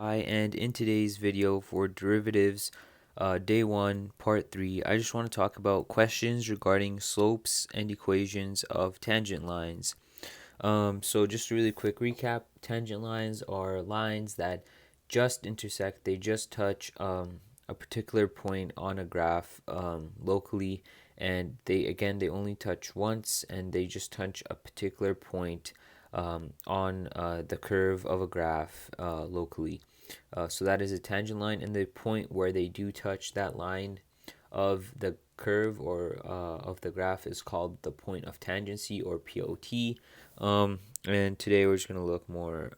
Hi, and in today's video for derivatives, day 1, part 3, I just want to talk about questions regarding slopes and equations of tangent lines. So just a really quick recap, tangent lines are lines that just intersect, they just touch a particular point on a graph locally, and they only touch once, and they just touch a particular point on the curve of a graph locally. So that is a tangent line, and the point where they do touch that line of the curve or of the graph is called the point of tangency, or POT. And today we're just going to look more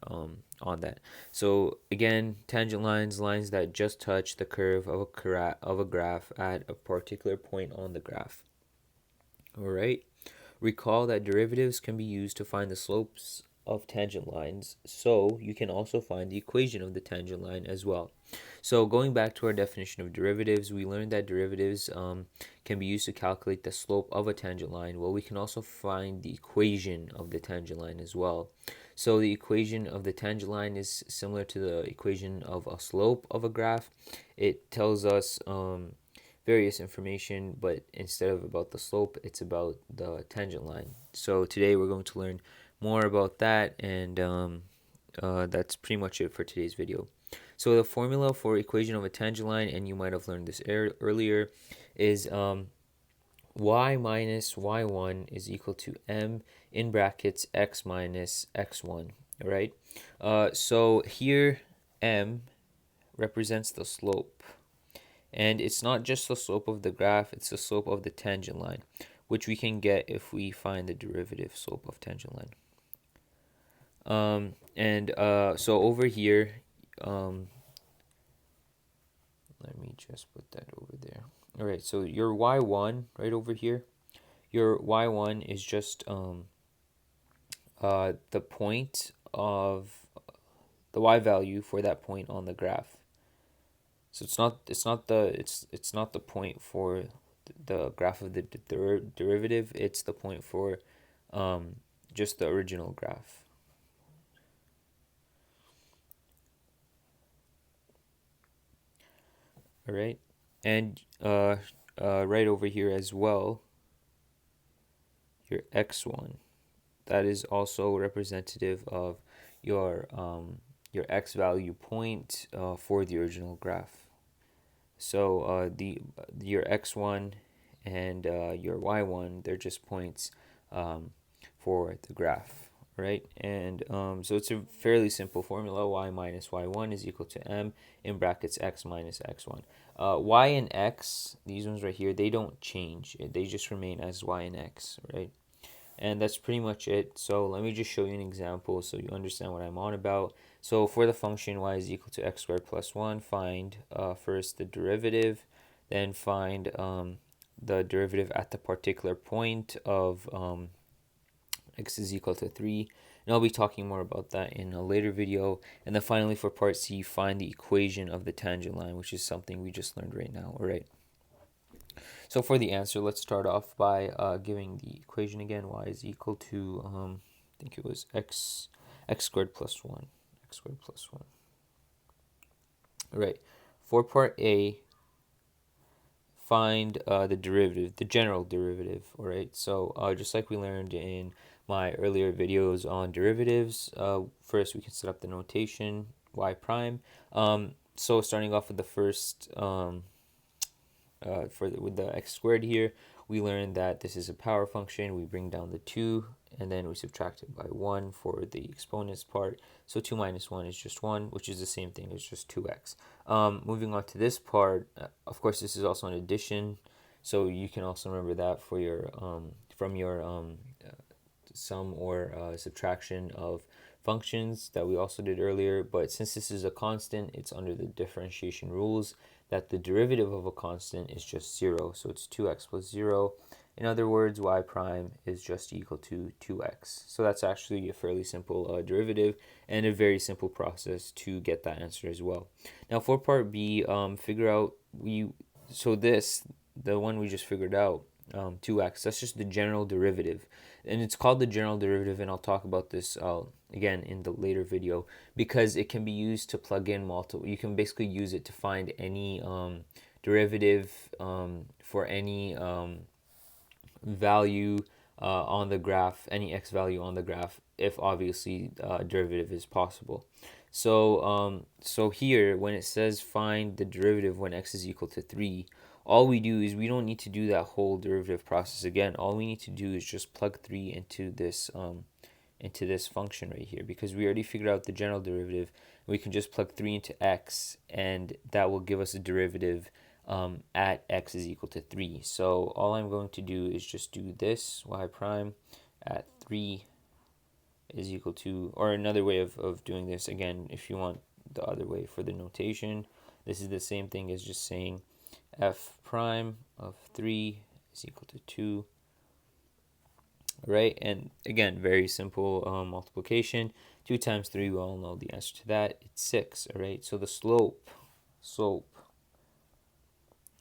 on that. So again, tangent lines that just touch the curve of a graph at a particular point on the graph. All right. Recall that derivatives can be used to find the slopes of tangent lines, so you can also find the equation of the tangent line as well. So going back to our definition of derivatives, we learned that derivatives can be used to calculate the slope of a tangent line. Well, we can also find the equation of the tangent line as well. So the equation of the tangent line is similar to the equation of a slope of a graph. It tells us various information, but instead of about the slope, it's about the tangent line. So today we're going to learn more about that, and that's pretty much it for today's video. So the formula for equation of a tangent line, and you might have learned this earlier, is y minus y1 is equal to m in brackets x minus x1. All right. So here m represents the slope. And it's not just the slope of the graph, it's the slope of the tangent line, which we can get if we find the derivative slope of tangent line. So over here, let me just put that over there. All right, so your y1 right over here, your y1 is just the point of the y value for that point on the graph. So it's not the point for the graph of the derivative. It's the point for just the original graph. All right, and right over here as well, your x1, that is also representative of your x value point for the original graph. So your x1 and your y1, they're just points for the graph, right? And so it's a fairly simple formula. Y minus y1 is equal to m in brackets x minus x1. Y and x, these ones right here, they don't change. They just remain as y and x, right? And that's pretty much it. So let me just show you an example so you understand what I'm on about. So for the function y is equal to x squared plus 1, find first the derivative, then find the derivative at the particular point of x is equal to 3. And I'll be talking more about that in a later video. And then finally for part C, find the equation of the tangent line, which is something we just learned right now. All right. So for the answer, let's start off by giving the equation again. Y is equal to, I think it was x squared plus 1. X squared plus 1. All right. For part A, find the derivative, the general derivative. All right. So just like we learned in my earlier videos on derivatives, first we can set up the notation y prime. So starting off with the first with the x squared here, we learned that this is a power function. We bring down the 2, and then we subtract it by 1 for the exponents part. So 2 minus 1 is just 1, which is the same thing as just 2x. Moving on to this part, of course, this is also an addition, so you can also remember that for your from your sum or subtraction of functions that we also did earlier. But since this is a constant, it's under the differentiation rules that the derivative of a constant is just 0. So it's 2x plus 0. In other words, y prime is just equal to 2x. So that's actually a fairly simple derivative and a very simple process to get that answer as well. Now for part B, figure out the one we just figured out, 2x, that's just the general derivative. and it's called the general derivative, and I'll talk about this again in the later video, because it can be used to plug in multiple. You can basically use it to find any derivative for any value on the graph, any x value on the graph, if obviously derivative is possible. So here, when it says find the derivative when x is equal to 3, all we do is we don't need to do that whole derivative process again. All we need to do is just plug 3 into this function right here, because we already figured out the general derivative. We can just plug 3 into x, and that will give us a derivative at x is equal to 3. So all I'm going to do is just do this y prime at 3 is equal to, or another way of doing this, again, if you want the other way for the notation, this is the same thing as just saying f prime of 3 is equal to 2. Right, and again, very simple multiplication. 2 times 3, we all know the answer to that. It's 6. All right, so the slope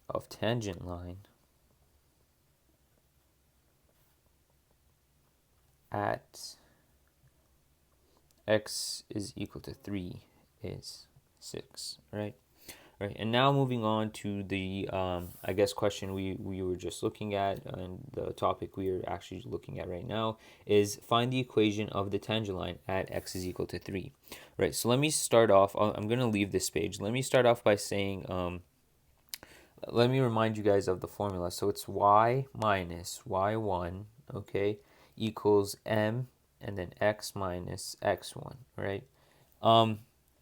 of tangent line at x is equal to 3 is 6. Right. Right, and now moving on to the, I guess, question we were just looking at, and the topic we are actually looking at right now is find the equation of the tangent line at x is equal to 3. Right, so let me start off, I'm going to leave this page. Let me start off by saying, let me remind you guys of the formula. So it's y minus y1, okay, equals m, and then x minus x1, right?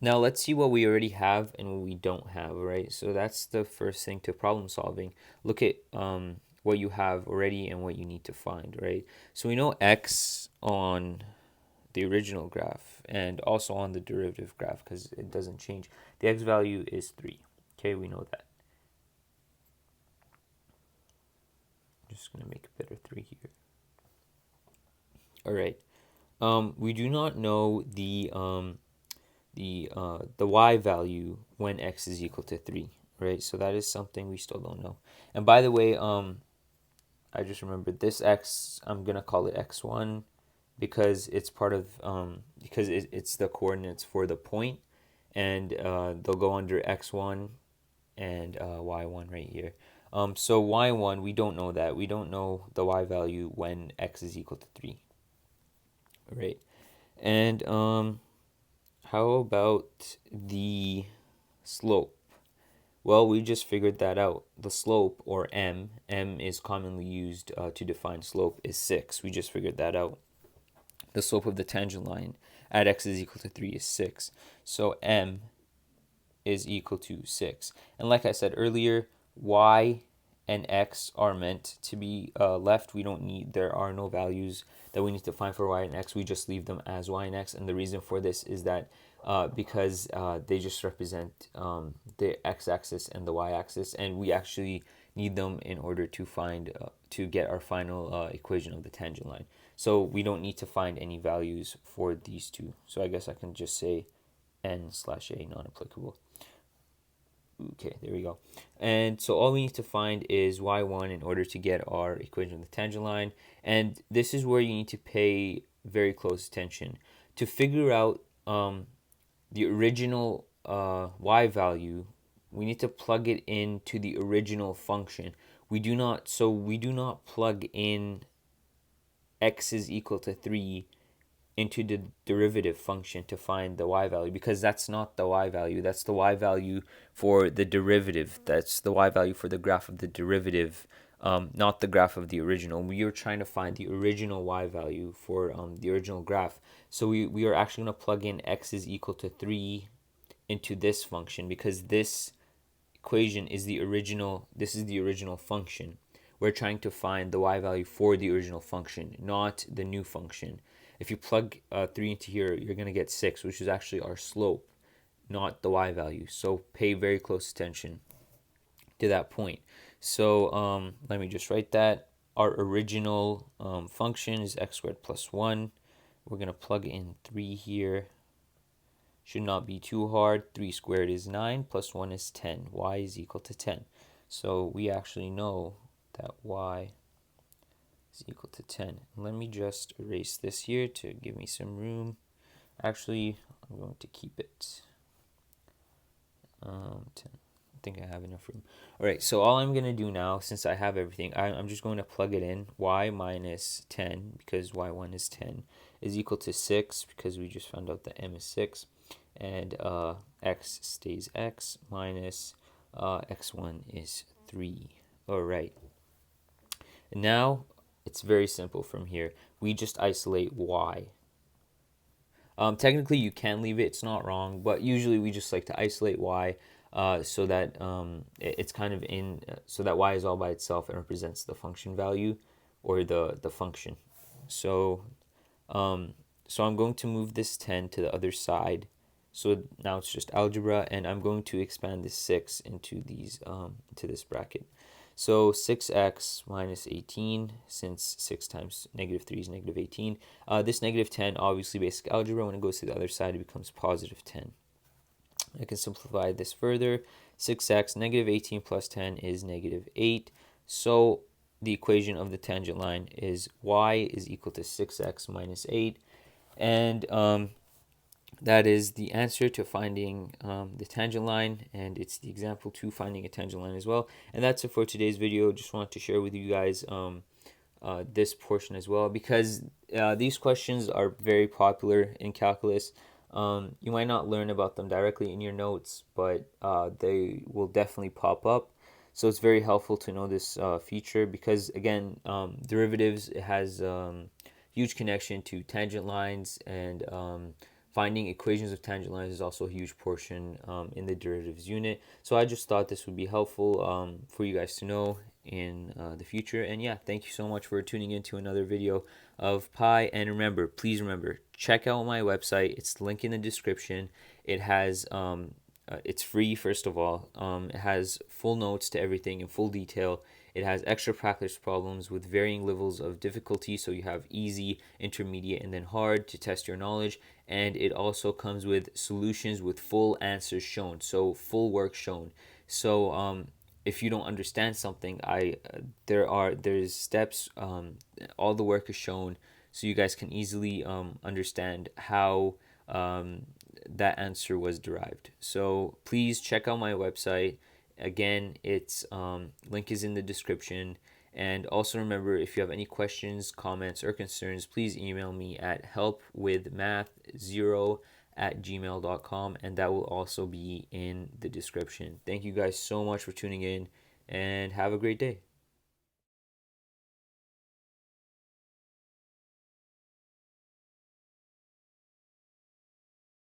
Now let's see what we already have and what we don't have, right? So that's the first thing to problem solving. Look at what you have already and what you need to find, right? So we know x on the original graph and also on the derivative graph, because it doesn't change. The x value is 3. Okay, we know that. I'm just going to make a better 3 here. All right. We do not know the y value when x is equal to 3, right? So that is something we still don't know. And by the way, I just remembered this x, I'm gonna call it x1, because it's part of because it's the coordinates for the point, and they'll go under x1 and y1 right here. So y1, we don't know that. We don't know the y value when x is equal to 3, right? And how about the slope? Well, we just figured that out. The slope, or m is commonly used to define slope, is 6. We just figured that out. The slope of the tangent line at x is equal to 3 is 6. So m is equal to 6. And like I said earlier, y and x are meant to be left. We don't need, there are no values that we need to find for y and x. We just leave them as y and x. And the reason for this is that because they just represent the x-axis and the y-axis, and we actually need them in order to find to get our final equation of the tangent line. So we don't need to find any values for these two. So I guess I can just say n/a non-applicable. Okay, there we go. And so all we need to find is y1 in order to get our equation of the tangent line. And this is where you need to pay very close attention. To figure out the original y value, we need to plug it into the original function. We do not plug in x is equal to 3 into the derivative function to find the y value, because that's not the y value. That's the y value for the derivative. That's the y value for the graph of the derivative, not the graph of the original. We are trying to find the original y value for the original graph. So we are actually going to plug in x is equal to 3 into this function, because this equation is the original. This is the original function. We're trying to find the y value for the original function, not the new function. If you plug 3 into here, you're going to get 6, which is actually our slope, not the y value. So pay very close attention to that point. So let me just write that. Our original function is x squared plus 1. We're going to plug in 3 here. Should not be too hard. 3 squared is 9, plus 1 is 10. Y is equal to 10. So we actually know that y is equal to 10. Let me just erase this here to give me some room. Actually, I'm going to keep it 10. I think I have enough room. All right, so all I'm going to do now, since I have everything, I'm just going to plug it in. Y minus 10, because y1 is 10, is equal to 6, because we just found out that m is 6. And x stays x, minus x1 is 3. All right. And now it's very simple from here. We just isolate y. Technically, you can leave it. It's not wrong, but usually we just like to isolate y so that it's kind of so that y is all by itself and represents the function value or the function. So, so I'm going to move this 10 to the other side. So now it's just algebra, and I'm going to expand this 6 into into this bracket. So 6x minus 18, since 6 times negative 3 is negative 18. This negative 10, obviously basic algebra, when it goes to the other side, it becomes positive 10. I can simplify this further. 6x, negative 18 plus 10 is negative 8. So the equation of the tangent line is y is equal to 6x minus 8. And that is the answer to finding the tangent line, and it's the example to finding a tangent line as well. And that's it for today's video. Just wanted to share with you guys this portion as well, because these questions are very popular in calculus. You might not learn about them directly in your notes, but they will definitely pop up. So it's very helpful to know this feature, because again, derivatives has huge connection to tangent lines, and finding equations of tangent lines is also a huge portion in the derivatives unit. So I just thought this would be helpful for you guys to know in the future. And yeah, thank you so much for tuning in to another video of pi. And remember, please remember, check out my website. It's linked in the description. It has it's free, first of all. It has full notes to everything in full detail. It has extra practice problems with varying levels of difficulty, so you have easy, intermediate, and then hard to test your knowledge. And it also comes with solutions with full answers shown, so full work shown. So if you don't understand something, there's steps. All the work is shown, so you guys can easily understand how that answer was derived. So please check out my website. Again, its link is in the description. And also remember, if you have any questions, comments, or concerns, please email me at helpwithmath0@gmail.com, and that will also be in the description. Thank you guys so much for tuning in, and have a great day.